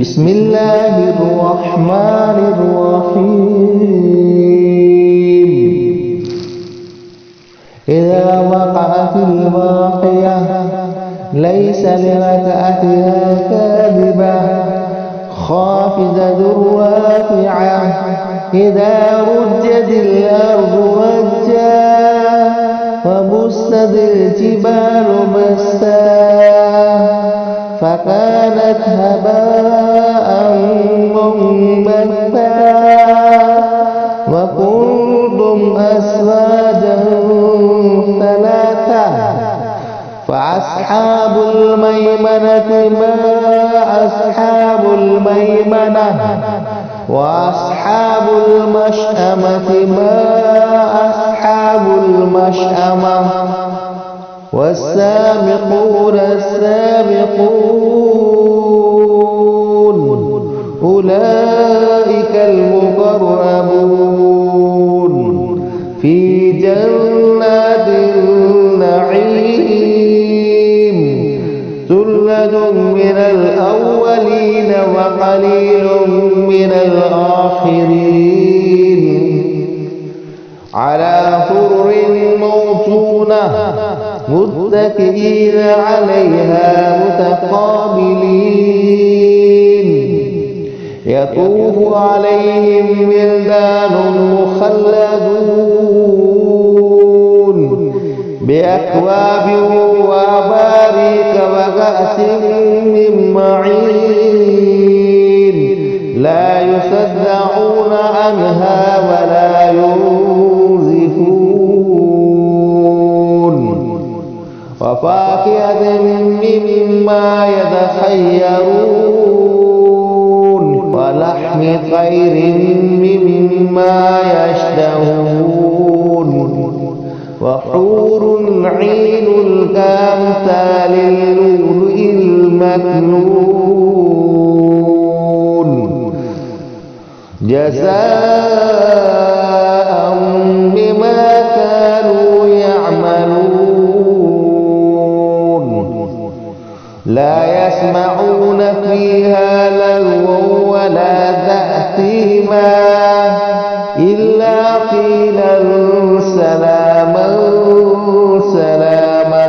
بسم الله الرحمن الرحيم. إذا وقعت الواقعة ليس لوقعتها كاذبة خافضة رافعة إذا رجت الأرض رجا وبست الجبال بسا فكانت هباء منبثا وكنتم أزواجا ثلاثة فأصحاب الميمنة ما أصحاب الميمنة وأصحاب المشأمة ما أصحاب المشأمة والسابقون السابقون أولئك المقربون في جنات النعيم ثلة من الأولين وقليل من الآخرين على سرر موضونة متكئين عليها متقابلين يطوف عليهم ولدان مخلدون بأكواب وأباريك وكأس من معين لا يصدعون عنها ولا ينزفون وفاكهة مما يتخيرون ولحم طير مما يشتهون وحور عين كأمثال اللؤلؤ المكنون جزاء بما كانوا يعملون لا يسمعون فيها لغوا ولا تأثيما إلا قيلا سلاما سلاما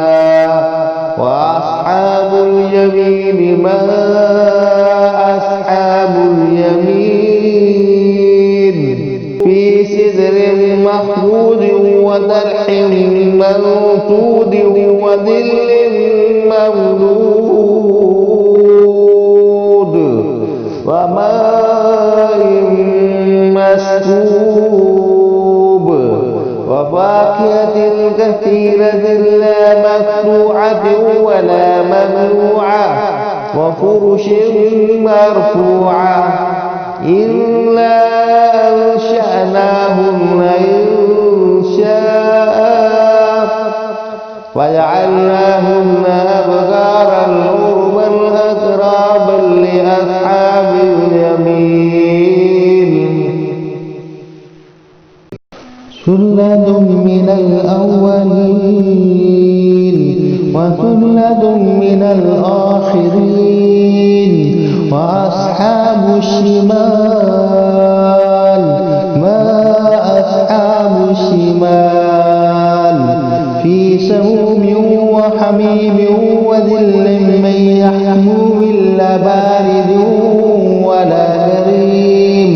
وأصحاب اليمين ما أصحاب اليمين في سدر مخضود وطلح منضود وظل ممدود وماء مسكوب وفاكهة كثيرة لا مقطوعة ولا ممنوعة وفرش مرفوعة إنا أنشأناهن إنشاء وجعلناهن أبكارا عربا أترابا لأصحاب اليمين ثلة من الأولين وثلة من الآخرين وأصحاب الشمال ما أصحاب الشمال في سموم وحميم وذل من يحموم لا بارد ولا كريم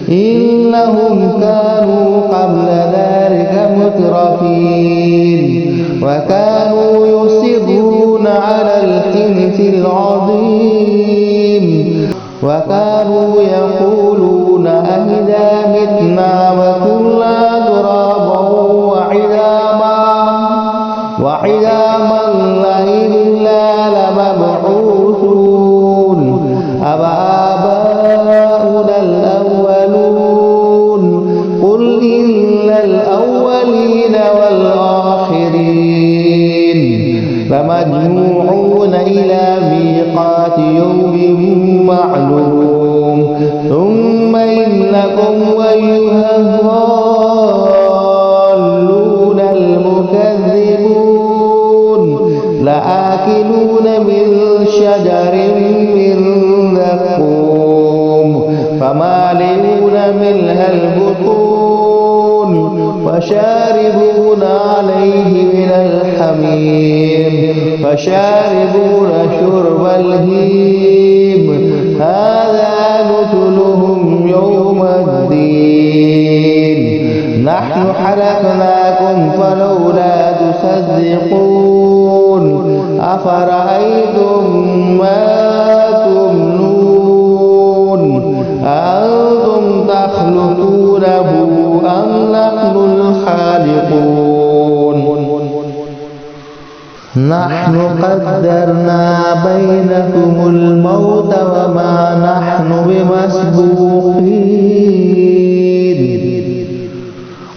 إنهم كانوا قبل ذلك مترفين وكانوا يصرون على الحنث العظيم وكانوا يقولون أئذا متنا وكنا ترابا وعظاما إنا لمبعوثون أبآباؤنا الأولون قل إن الأولين والآخرين لمجموعون إلى ميقات يوم معلوم ثم إنكم أيها الضالون المكذبون لآكلون من شجر من نحن خلقناكم فلولا تصدقون أفرأيتم ما تمنون أأنتم تخلقونه أم نحن الخالقون نحن قدرنا بينكم الموت وما نحن بمسبوقين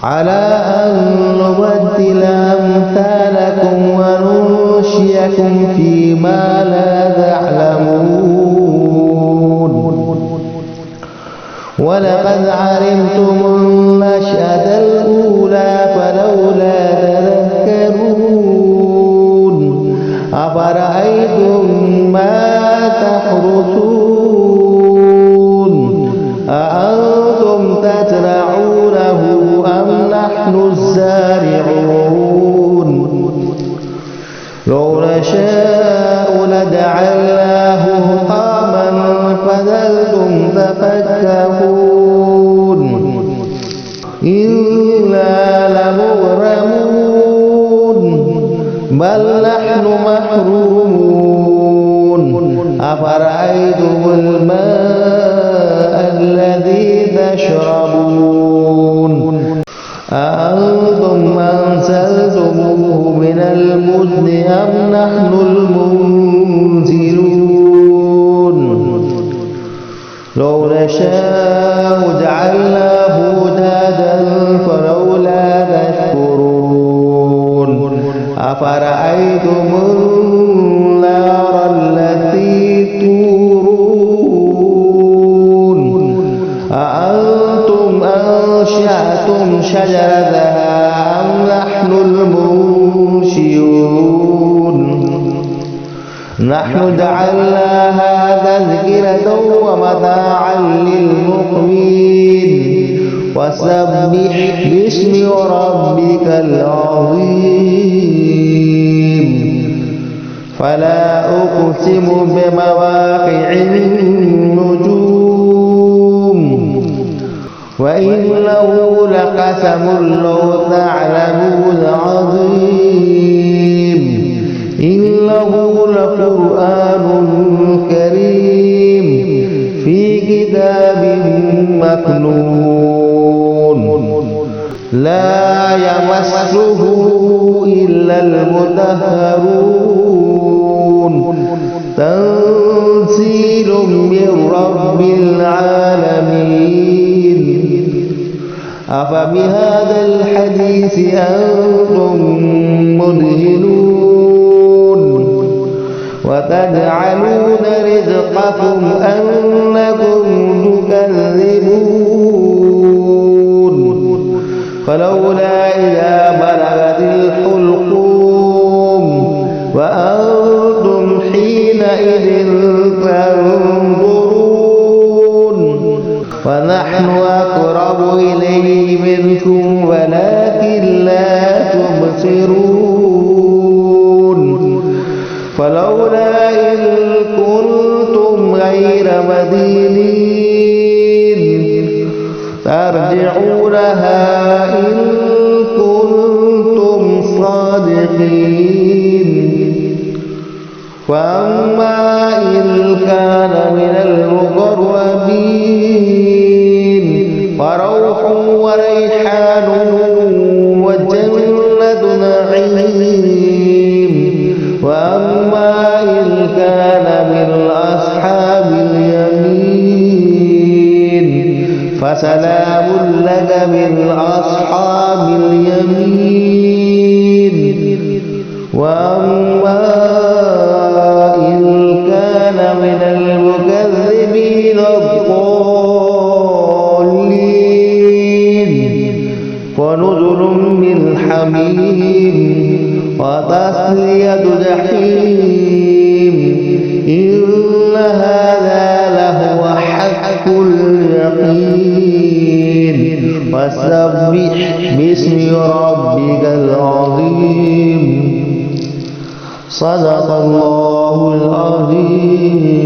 على أن نبدل أمثالكم وننشئكم فيما لا تعلمون ولقد علمتم النشأة الأولى فلولا تذكرون أفرأيتم ما تحرثون أأنتم تزرعونه أم نحن الزارعون لو نشاء لجعلناه حطاما فظلتم تفكهون إنا لمغرمون بل نحن محرومون أفرأيتم الماء الذي تشربون أأنتم أنزلتموه من المزن أم نحن المنزلون لو نشاء جعلناه أجاجا فلولا تشكرون أفرأيتم النار التي تورون أأنتم أنشأتم شجرتها أم نحن المنشئون نحن جعلناها تذكرة ومتاعا للمقوين وسبح باسم ربك العظيم فلا أقسم بمواقع النجوم وإنه لقسم لو تعلمون عظيم إنه لقرآن كريم في كتاب مكنون لا يمسه إلا المطهرون تنزيل من رب العالمين أفبهذا الحديث أنتم مدهنون وتجعلون رزقكم أنكم تكذبون فلولا إذا بلغت الحلقوم وأنتم حينئذ تنظرون ونحن أقرب إليه منكم ولكن لا تبصرون فلولا إن كنتم غير مدينين ترجعونها إن كنتم صادقين فأما إن كان من المقربين فروح وريحان وجنة نعيم وأما إن كان من أصحاب اليمين فسلام لك من أصحاب اليمين وأما إن كان من المكذبين الضالين فنزل من حميم وتصلية جحيم إن هذا لهو حق اليقين فسبح باسم ربك العظيم صدق الله العظيم.